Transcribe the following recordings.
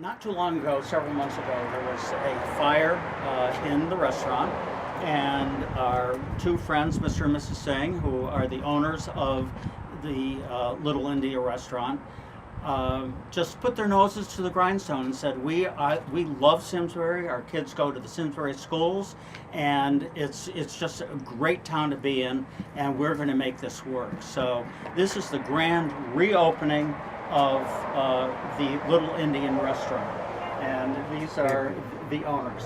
Not too long ago, several months ago, there was a fire in the restaurant, and our two friends, Mr. and Mrs. Singh, who are the owners of the Little India restaurant, just put their noses to the grindstone and said, we love Simsbury. Our kids go to the Simsbury schools, and it's just a great town to be in, and we're going to make this work. So this is the grand reopening of the Little Indian restaurant, and these are the owners.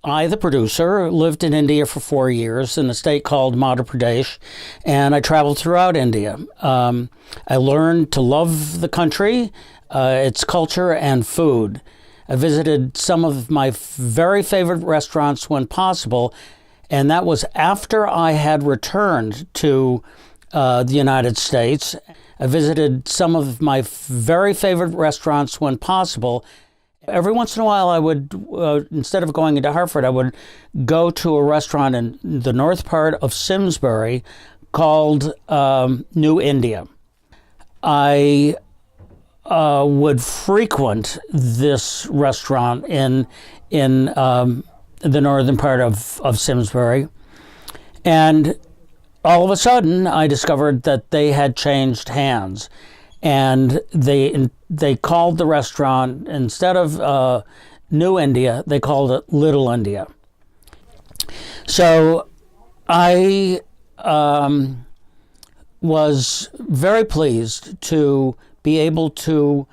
I, the producer, lived in India for 4 years in a state called Madhya Pradesh, and I traveled throughout India. I learned to love the country, its culture, and food. I visited some of my very favorite restaurants when possible, and that was after I had returned to the United States. I visited some of my very favorite restaurants when possible. Every once in a while, I would, instead of going into Hartford, I would go to a restaurant in the north part of Simsbury called New India. I would frequent this restaurant in the northern part of Simsbury, and all of a sudden, I discovered that they had changed hands, and they called the restaurant, instead of New India, they called it Little India. So I was very pleased to be able to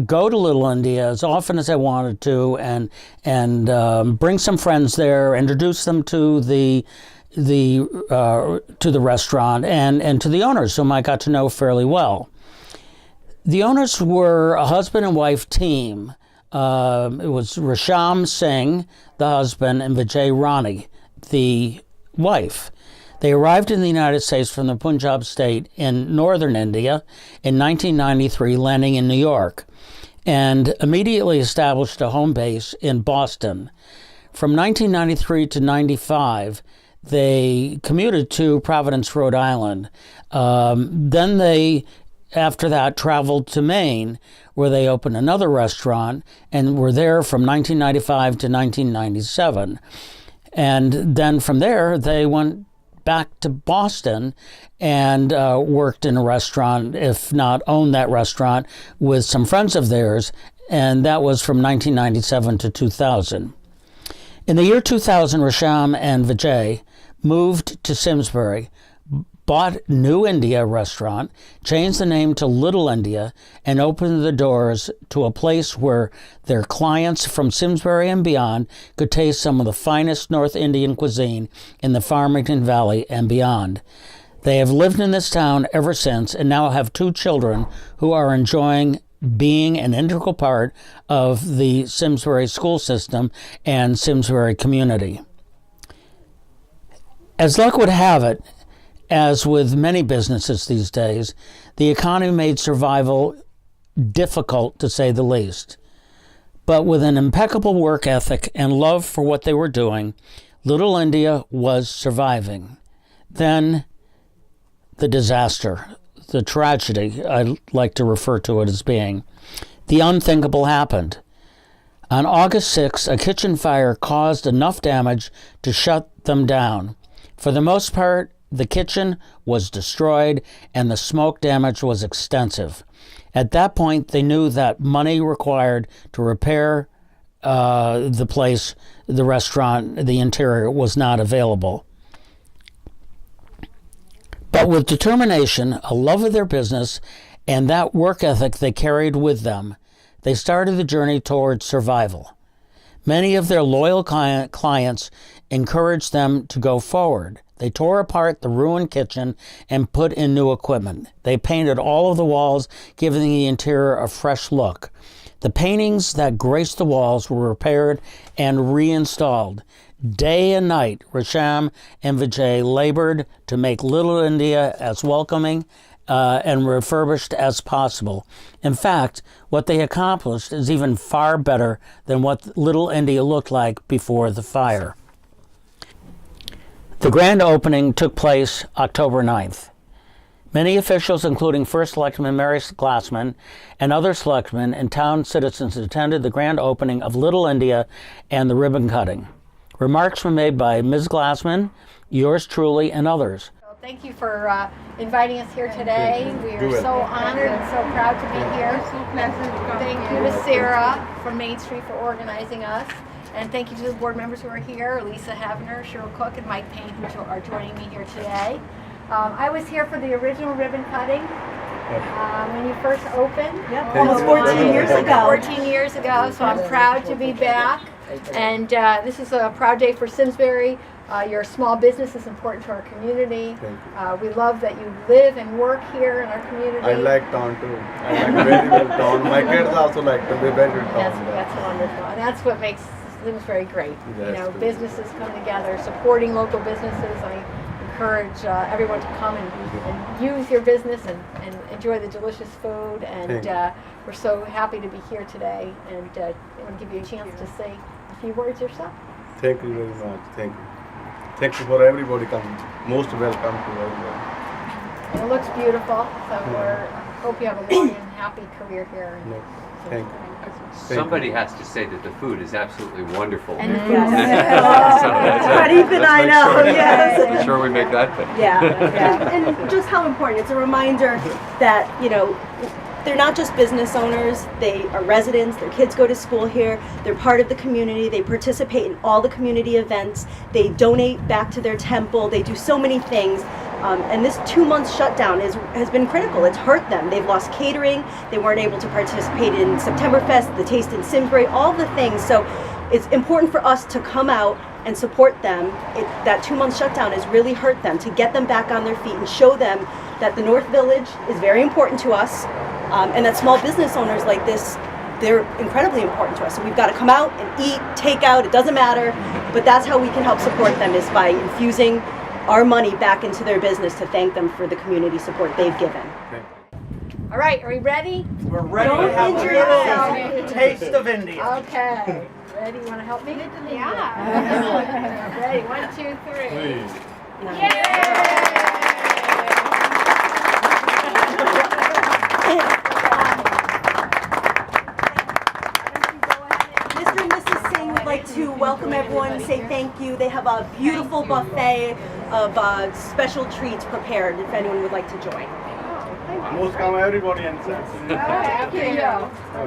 go to Little India as often as I wanted to, and bring some friends there, introduce them to the restaurant and to the owners, whom I got to know fairly well. The owners were a husband and wife team. It was Rasham Singh, the husband, and Vijay Rani, the wife. They arrived in the United States from the Punjab state in northern India in 1993, landing in New York, and immediately established a home base in Boston. From 1993 to 95, they commuted to Providence, Rhode Island. Then they, after that, traveled to Maine, where they opened another restaurant and were there from 1995 to 1997. And then from there, they went back to Boston and worked in a restaurant, if not owned that restaurant, with some friends of theirs, and that was from 1997 to 2000. In the year 2000, Rasham and Vijay moved to Simsbury, bought New India restaurant, changed the name to Little India, and opened the doors to a place where their clients from Simsbury and beyond could taste some of the finest North Indian cuisine in the Farmington Valley and beyond. They have lived in this town ever since and now have 2 children who are enjoying being an integral part of the Simsbury school system and Simsbury community. As luck would have it, as with many businesses these days, the economy made survival difficult, to say the least. But with an impeccable work ethic and love for what they were doing, Little India was surviving. Then the disaster, the tragedy, I like to refer to it as being. The unthinkable happened. On August 6, a kitchen fire caused enough damage to shut them down. For the most part, the kitchen was destroyed and the smoke damage was extensive. At that point, they knew that money required to repair the place, the restaurant, the interior, was not available. But with determination, a love of their business, and that work ethic they carried with them, they started the journey towards survival. Many of their loyal clients encouraged them to go forward. They tore apart the ruined kitchen and put in new equipment. They painted all of the walls, giving the interior a fresh look. The paintings that graced the walls were repaired and reinstalled. Day and night, Rasham and Vijay labored to make Little India as welcoming and refurbished as possible. In fact, what they accomplished is even far better than what Little India looked like before the fire. The grand opening took place October 9th. Many officials, including First Selectman Mary Glassman and other selectmen and town citizens, attended the grand opening of Little India and the ribbon cutting. Remarks were made by Ms. Glassman, yours truly, and others. Thank you for inviting us here today. We are so honored and so proud to be here. Thank you to Sarah from Main Street for organizing us. And thank you to the board members who are here, Lisa Havner, Cheryl Cook, and Mike Payne, who are joining me here today. I was here for the original ribbon cutting when you first opened. Yep, almost 14 years ago. 14 years ago, so I'm proud to be back. And this is a proud day for Simsbury. Your small business is important to our community. We love that you live and work here in our community. I like town too. I like very well town. My kids also like to be very well town. That's wonderful. And that's what makes Simsbury great. Yes, you know, true. Businesses come together, supporting local businesses. I encourage everyone to come and use your business and enjoy the delicious food. And we're so happy to be here today. And I want to give you a chance to say a few words yourself. Thank you very much. Thank you. Thank you for everybody coming. Most welcome to everyone. And it looks beautiful. So hope you have a long and happy career here. No, thank you. Somebody has to say that the food is absolutely wonderful. And the But even I know, yes. Be sure we make that thing. Yeah. And just how important. It's a reminder that, you know, they're not just business owners, they are residents, their kids go to school here, they're part of the community, they participate in all the community events, they donate back to their temple, they do so many things. And this 2-month shutdown has been critical. It's hurt them. They've lost catering, they weren't able to participate in Septemberfest, the Taste in Simsbury, all the things. So it's important for us to come out and support them. That 2-month shutdown has really hurt them, to get them back on their feet and show them that the North Village is very important to us, and that small business owners like this, they're incredibly important to us. So we've got to come out and eat, take out, it doesn't matter, but that's how we can help support them, is by infusing our money back into their business to thank them for the community support they've given. All right, are we ready? We're ready Don't to have injure a yourself. taste of India. Okay. Ready? You want to help me? Yeah. Ready? 1, 2, 3. Mr. and Mrs. Singh would like to welcome everyone and say thank you. They have a beautiful buffet of special treats prepared if anyone would like to join. Most come everybody and say. Thank you.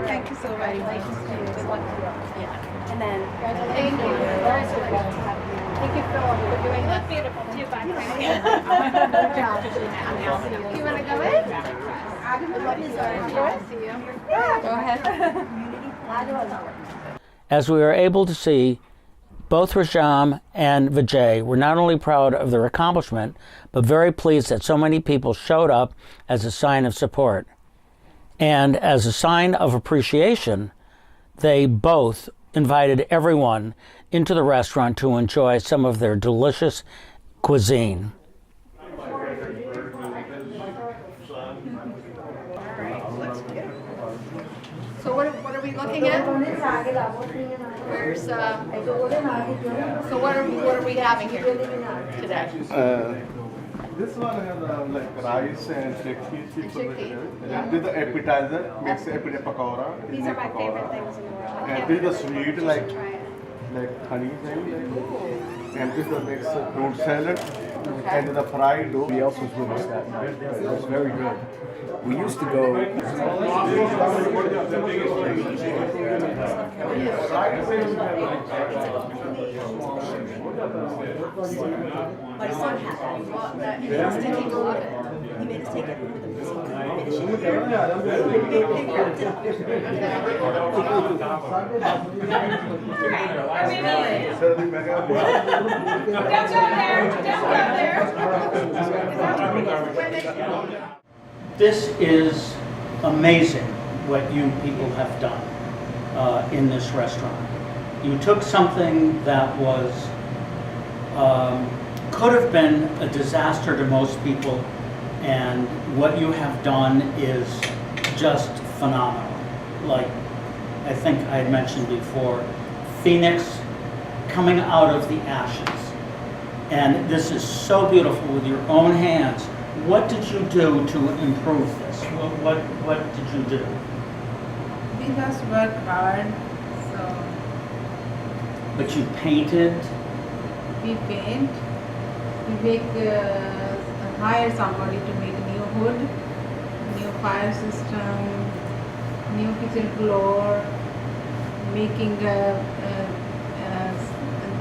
Thank you so very much. Good luck to you. Yeah. And then Thank you. Very sweet. Thank you, Phil, for doing this. Beautiful too, by the way. Good job. You want to go in? See you. Go ahead. As we were able to see, both Rasham and Vijay were not only proud of their accomplishment, but very pleased that so many people showed up as a sign of support. And as a sign of appreciation, they both invited everyone into the restaurant to enjoy some of their delicious cuisine. So what are we looking at? Where's so what are we having here today? This one has like rice and chickpeas. This is the appetizer, mixed appetizer pakora. These are my favorite things in the world. And this is the sweet like honey thing. And this is the mixed fruit salad. And the fried dough. Somebody else was with us that night. It was very good. We used to go. my son had that. He made us take it with him. He made us take it with him so he could This is amazing what you people have done in this restaurant. You took something that was could have been a disaster to most people, and what you have done is just phenomenal. Like I think I had mentioned before, Phoenix coming out of the ashes. And this is so beautiful with your own hands, What did you do to improve this? What did you do? We just work hard, so But you painted. we paint, we make, hire somebody to make new hood, new fire system, new kitchen floor, making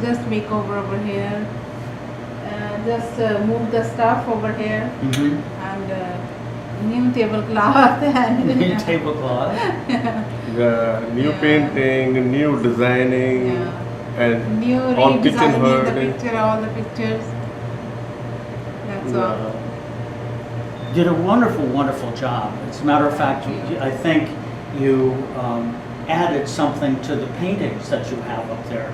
just makeover over here, just move the stuff over here, and new tablecloth and New tablecloth. The new Yeah. painting, new designing, Yeah. and new on kitchen redesigning the hood. picture, all the pictures. That's all. Did a wonderful, wonderful job. As a matter of fact, I think you added something to the paintings that you have up there.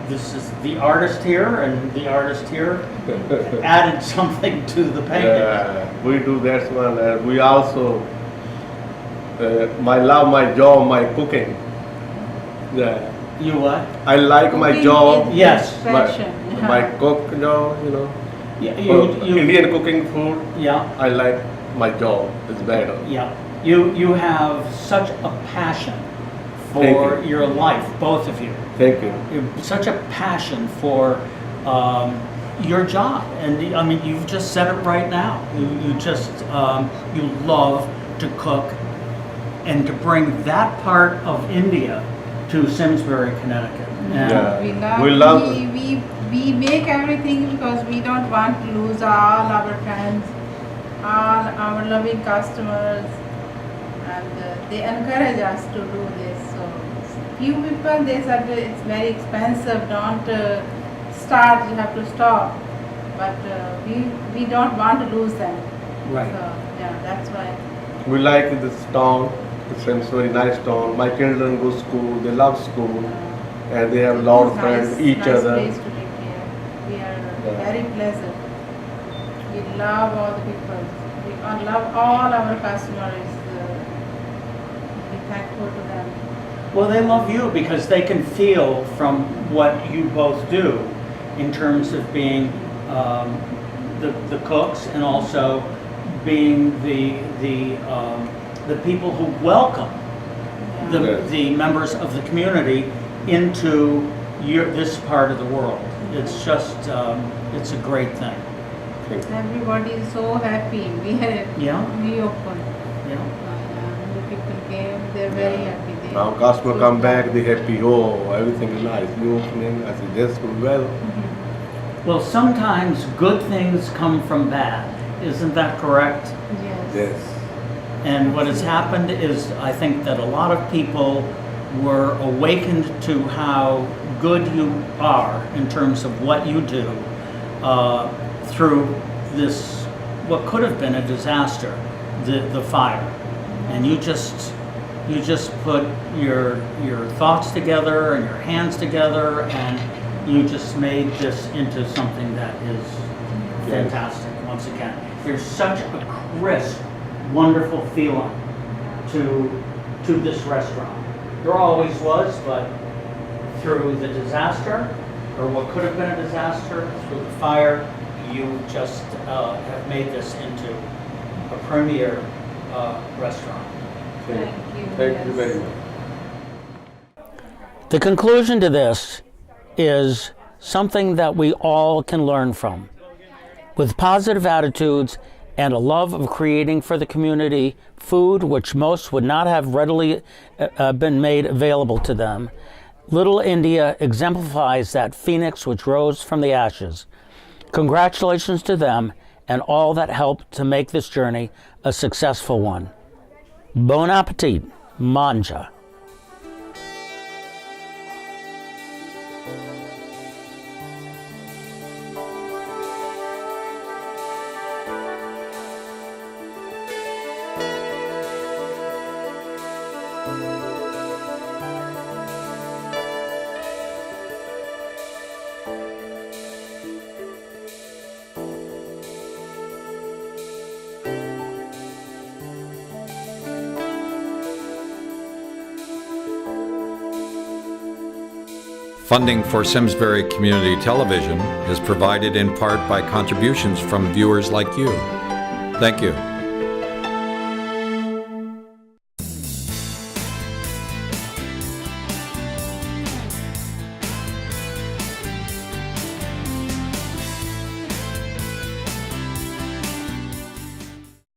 This is the artist here and the artist here added something to the painting. Yeah, we do that one. We also, my job, my cooking. Yeah, You what? I like my Cooking job. is Yes. passion. My cook job, Yeah, Indian cooking food. yeah, I like my job. It's better. yeah. You have such a passion Thank for you. your life, both of you. Thank you. Such a passion for your job, and I mean, you've just said it right now. You just you love to cook, and to bring that part of India to Simsbury, Connecticut. And Yeah. We love, We love- we make everything because we don't want to lose all our friends, all our loving customers, and they encourage us to do this. So few people they said it's very expensive, don't start, you have to stop. But we don't want to lose them. Right. So yeah, that's why. We like this town. It's a very nice town. My children go school. They love school, and they have a lot of friends, each nice other. place to live here. We are Yeah. very pleasant. We love all the people. We love all our customers. We thankful to them. well, they love you because they can feel from what you both do, in terms of being the cooks and also being the people who welcome the, Yes. the members of the community into this part of the world. It's just, it's a great thing. Everybody is so happy. We had Yeah. we open. Yeah. New people came. They're very happy. They Now customer come back, they happy. Oh, everything is nice. New opening. I said, yes, well. Well, sometimes good things come from bad. Isn't that correct? Yes. Yes. And what has happened is, I think that a lot of people were awakened to how good you are in terms of what you do through this, what could have been a disaster, the fire. And you just put your thoughts together and your hands together, and you just made this into something that is fantastic. Once again, there's such a crisp, wonderful feeling to this restaurant. There always was, but through the disaster, or what could have been a disaster, through the fire, you just have made this into a premier restaurant. Thank you. Thank you Yes. very much. The conclusion to this is something that we all can learn from. With positive attitudes and a love of creating for the community food which most would not have readily been made available to them, Little India exemplifies that phoenix which rose from the ashes. Congratulations to them and all that helped to make this journey a successful one. Bon appetit, manja. Funding for Simsbury Community Television is provided in part by contributions from viewers like you. Thank you.